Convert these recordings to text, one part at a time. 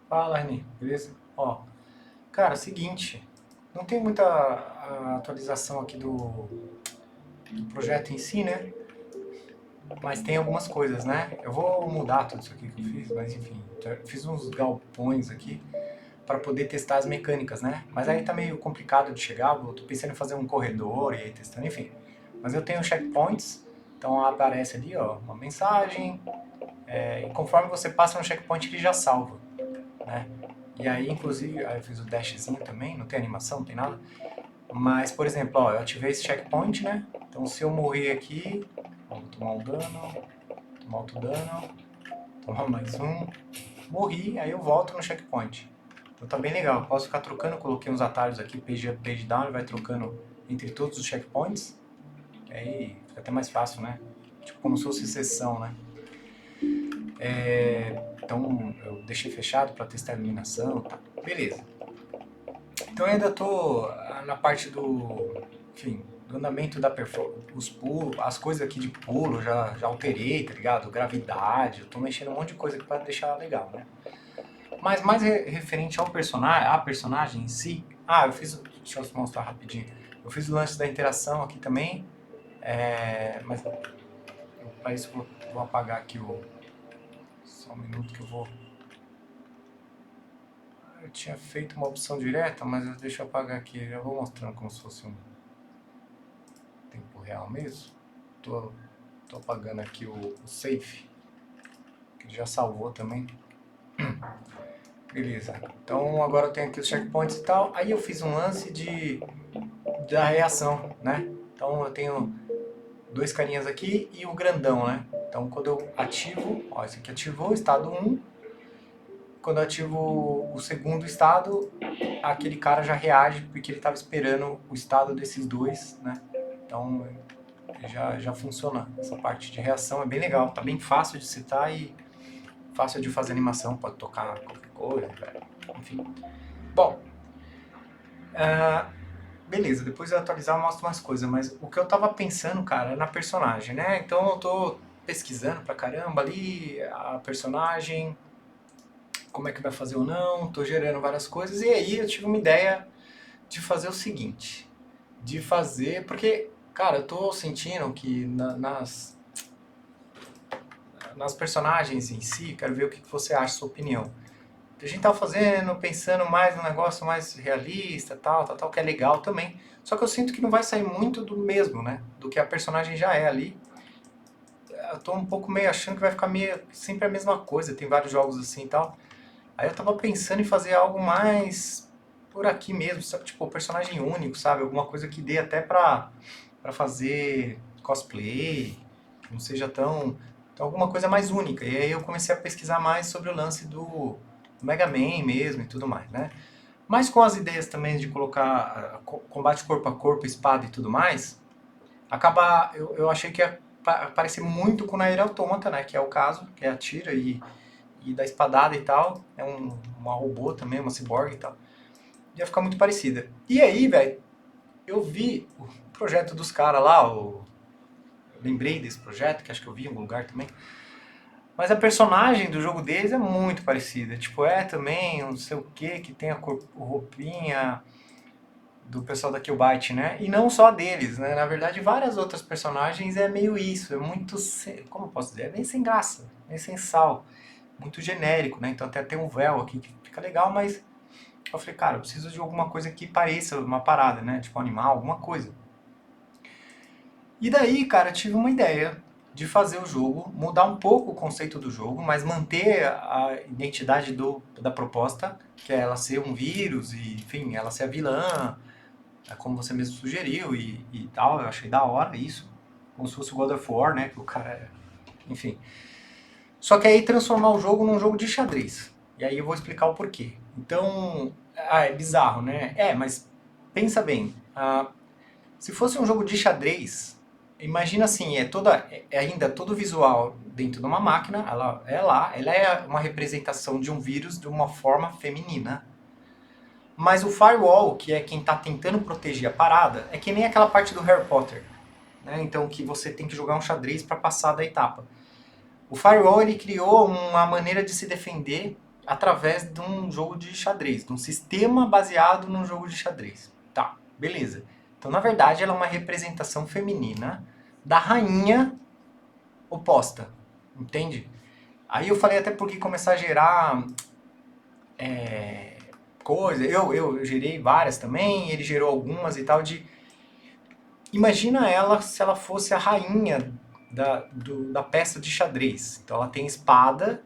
Fala, Reni, beleza? Ó, cara, seguinte, não tem muita atualização aqui do projeto em si, né? Mas tem algumas coisas, né? Eu vou mudar tudo isso aqui que eu fiz, mas enfim, já fiz uns galpões aqui para poder testar as mecânicas, né? Mas aí tá meio complicado de chegar, eu tô pensando em fazer um corredor e aí testando, enfim. Mas eu tenho checkpoints, então aparece ali, ó, uma mensagem, e conforme você passa no checkpoint ele já salva, né? E aí, inclusive, aí eu fiz o dashzinho também, não tem animação, não tem nada. Mas, por exemplo, ó, eu ativei esse checkpoint, né? Então se eu morrer aqui, vou tomar um dano, tomar outro dano, tomar mais um, morri, aí eu volto no checkpoint. Então tá bem legal, eu posso ficar trocando, coloquei uns atalhos aqui, page up, page down, ele vai trocando entre todos os checkpoints, que aí fica até mais fácil, né? Tipo como se fosse sessão, né? Então eu deixei fechado para testar a iluminação, tá? Beleza. Então eu ainda tô na parte do, enfim, do andamento da performance, os pulos, as coisas aqui de pulo, já alterei, tá ligado? Gravidade, eu tô mexendo um monte de coisa aqui pra deixar legal, né? Mas mais referente ao personagem, a personagem em si, eu fiz, deixa eu mostrar rapidinho, eu fiz o lance da interação aqui também, mas para isso vou apagar aqui só um minuto que eu vou, eu tinha feito uma opção direta, mas deixa eu apagar aqui, já vou mostrando como se fosse um tempo real mesmo. Tô, tô apagando aqui o save, que já salvou também. Beleza. Então agora eu tenho aqui os checkpoints e tal. Aí eu fiz um lance da reação, né? Então eu tenho dois carinhas aqui e o grandão, né? Então quando eu ativo, ó, esse aqui ativou o estado um. Quando eu ativo o segundo estado, aquele cara já reage porque ele estava esperando o estado desses dois, né? Então já funciona. Essa parte de reação é bem legal, tá bem fácil de citar e fácil de fazer animação, pode tocar qualquer coisa, enfim. Bom, beleza, depois eu atualizar eu mostro umas coisas, mas o que eu tava pensando, cara, é na personagem, né? Então eu tô pesquisando pra caramba ali a personagem, como é que vai fazer ou não, tô gerando várias coisas, e aí eu tive uma ideia de fazer o seguinte, de fazer, porque, cara, eu tô sentindo que nas personagens em si, quero ver o que você acha, sua opinião. A gente tava fazendo, pensando mais num negócio mais realista, tal, que é legal também. Só que eu sinto que não vai sair muito do mesmo, né? Do que a personagem já é ali. Eu tô um pouco meio achando que vai ficar meio sempre a mesma coisa, tem vários jogos assim e tal. Aí eu tava pensando em fazer algo mais por aqui mesmo, sabe? Tipo, personagem único, sabe? Alguma coisa que dê até pra fazer cosplay, que não seja tão. Então, alguma coisa mais única. E aí eu comecei a pesquisar mais sobre o lance do Mega Man mesmo e tudo mais, né? Mas com as ideias também de colocar combate corpo a corpo, espada e tudo mais, eu achei que ia parecer muito com Nier Automata, né? Que é o caso, que é atira e dá espadada e tal. É uma robô também, uma cyborg e tal. Ia ficar muito parecida. E aí, velho, eu vi o projeto dos caras lá, lembrei desse projeto, que acho que eu vi em algum lugar também. Mas a personagem do jogo deles é muito parecida. Tipo, é também um não sei o que tem a roupinha do pessoal da Killbyte, né? E não só deles, né? Na verdade, várias outras personagens é meio isso. É muito. Como eu posso dizer? É meio sem graça, meio sem sal. Muito genérico, né? Então até tem um véu aqui que fica legal, mas eu falei, cara, eu preciso de alguma coisa que pareça uma parada, né? Tipo animal, alguma coisa. E daí, cara, eu tive uma ideia de fazer o jogo, mudar um pouco o conceito do jogo, mas manter a identidade da proposta, que é ela ser um vírus e, enfim, ela ser a vilã, como você mesmo sugeriu e tal. Eu achei da hora isso, como se fosse o God of War, né? Que o cara é. Enfim. Só que aí transformar o jogo num jogo de xadrez. E aí eu vou explicar o porquê. Então, é bizarro, né? Mas pensa bem. Se fosse um jogo de xadrez, imagina assim, é ainda todo visual dentro de uma máquina, ela é uma representação de um vírus de uma forma feminina. Mas o firewall, que é quem está tentando proteger a parada, é que nem aquela parte do Harry Potter, né? Então que você tem que jogar um xadrez para passar da etapa. O firewall ele criou uma maneira de se defender através de um jogo de xadrez, de um sistema baseado num jogo de xadrez. Tá, beleza. Então, na verdade, ela é uma representação feminina da rainha oposta, entende? Aí eu falei até porque começar a gerar coisa. Eu gerei várias também, ele gerou algumas e tal de... Imagina ela se ela fosse a rainha da peça de xadrez. Então ela tem espada,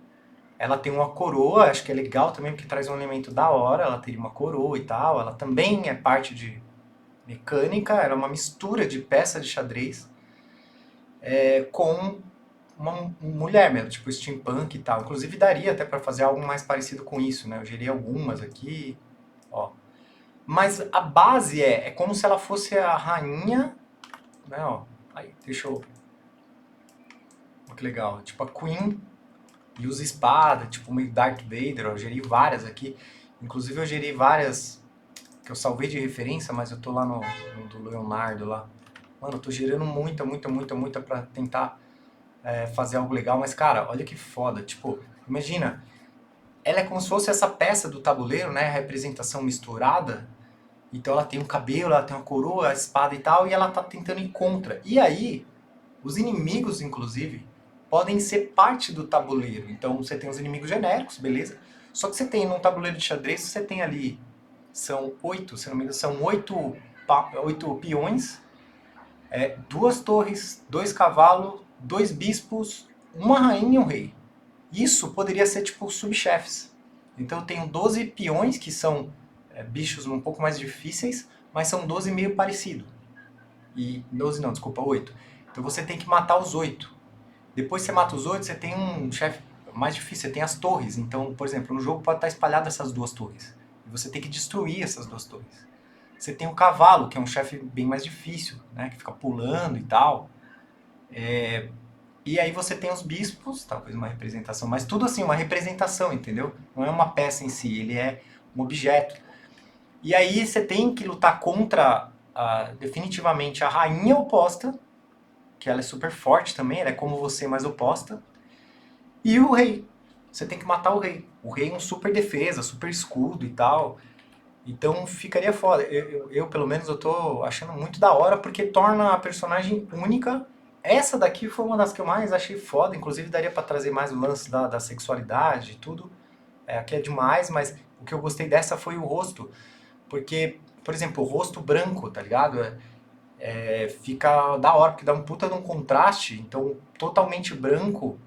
ela tem uma coroa, acho que é legal também porque traz um elemento da hora, ela teria uma coroa e tal, ela também é parte de mecânica, era uma mistura de peça de xadrez com uma mulher mesmo, tipo steampunk e tal. Inclusive daria até pra fazer algo mais parecido com isso, né? Eu gerei algumas aqui, ó. Mas a base é como se ela fosse a rainha, né, ó. Aí, deixa eu... Olha que legal. Tipo a Queen e usa espada, tipo meio Darth Vader, ó. Eu gerei várias aqui. Inclusive eu gerei várias que eu salvei de referência, mas eu tô lá no do Leonardo lá. Mano, eu tô gerando muita pra tentar fazer algo legal. Mas, cara, olha que foda. Tipo, imagina, ela é como se fosse essa peça do tabuleiro, né? A representação misturada. Então ela tem um cabelo, ela tem uma coroa, a espada e tal, e ela tá tentando ir contra. E aí, os inimigos, inclusive, podem ser parte do tabuleiro. Então você tem os inimigos genéricos, beleza? Só que você tem num tabuleiro de xadrez, você tem ali, são 8, se não me engano, são 8 peões, duas torres, 2 cavalos, 2 bispos, uma rainha e um rei. Isso poderia ser tipo subchefes. Então eu tenho 12 peões, que são bichos um pouco mais difíceis, mas são 12 meio parecido. E 12 não, desculpa, 8. Então você tem que matar os 8. Depois que você mata os 8, você tem um chefe mais difícil, você tem as torres. Então, por exemplo, no jogo pode estar espalhado essas duas torres. E você tem que destruir essas duas torres. Você tem o cavalo, que é um chefe bem mais difícil, né, que fica pulando e tal. E aí você tem os bispos, talvez uma representação, mas tudo assim, uma representação, entendeu? Não é uma peça em si, ele é um objeto. E aí você tem que lutar contra, definitivamente, a rainha oposta, que ela é super forte também, ela é como você, mas oposta, e o rei. Você tem que matar o rei. O rei é um super defesa, super escudo e tal. Então ficaria foda. Pelo menos, eu tô achando muito da hora, porque torna a personagem única. Essa daqui foi uma das que eu mais achei foda. Inclusive daria pra trazer mais o lance da sexualidade e tudo. Aqui é demais, mas o que eu gostei dessa foi o rosto. Porque, por exemplo, o rosto branco, tá ligado? Fica da hora, porque dá um puta de um contraste. Então, totalmente branco.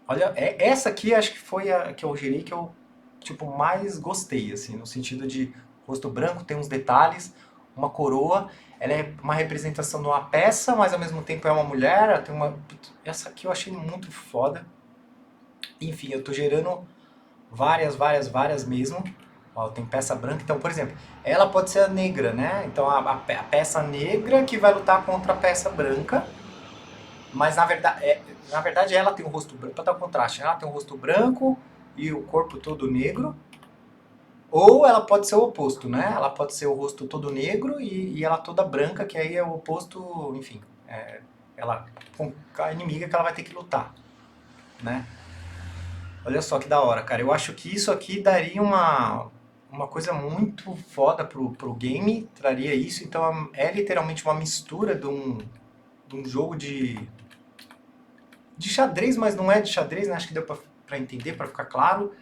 Olha, essa aqui acho que foi a que eu gerei que eu tipo mais gostei, assim, no sentido de rosto branco, tem uns detalhes, uma coroa, ela é uma representação de uma peça, mas ao mesmo tempo é uma mulher, ela tem uma... Essa aqui eu achei muito foda. Enfim, eu tô gerando várias mesmo. Ó, tem peça branca, então, por exemplo, ela pode ser a negra, né? Então a peça negra que vai lutar contra a peça branca, mas na verdade ela tem o rosto branco, para dar contraste, né? Ela tem o rosto branco e o corpo todo negro, ou ela pode ser o oposto, né? Ela pode ser o rosto todo negro e ela toda branca, que aí é o oposto, enfim, ela com a inimiga que ela vai ter que lutar, né? Olha só que da hora, cara. Eu acho que isso aqui daria uma coisa muito foda pro game, traria isso. Então é literalmente uma mistura de um jogo de xadrez, mas não é de xadrez, né? Acho que deu pra entender, pra ficar claro.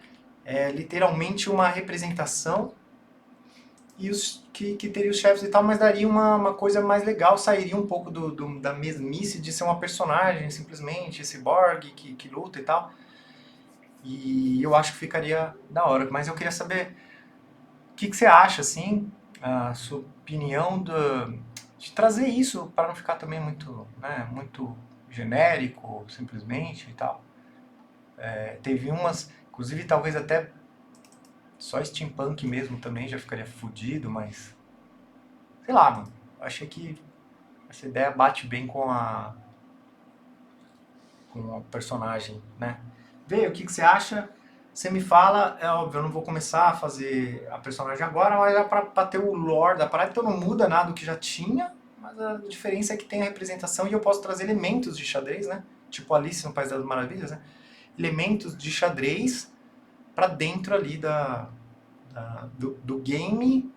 É literalmente uma representação e que teria os chefes e tal, mas daria uma coisa mais legal, sairia um pouco da mesmice de ser uma personagem, simplesmente, esse Borg que luta e tal. E eu acho que ficaria da hora. Mas eu queria saber o que você acha, assim, a sua opinião de trazer isso para não ficar também muito, né, muito genérico, simplesmente e tal. Teve umas, inclusive talvez até só steampunk mesmo também já ficaria fudido, mas sei lá, mano. Eu achei que essa ideia bate bem com a personagem, né? Vê o que você acha. Você me fala, é óbvio, eu não vou começar a fazer a personagem agora, mas é pra ter o lore da parada, então não muda nada do que já tinha, mas a diferença é que tem a representação e eu posso trazer elementos de xadrez, né? Tipo Alice no País das Maravilhas, né? elementos de xadrez para dentro ali do game.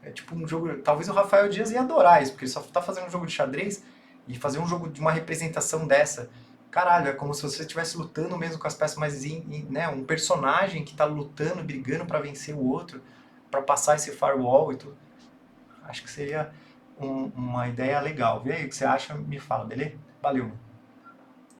É tipo um jogo. Talvez o Rafael Dias ia adorar isso, porque ele só tá fazendo um jogo de xadrez e fazer um jogo de uma representação dessa. Caralho, é como se você estivesse lutando mesmo com as peças, mas né, um personagem que tá lutando, brigando para vencer o outro, para passar esse firewall e tudo. Acho que seria uma ideia legal. Vê aí o que você acha, me fala, beleza? Valeu.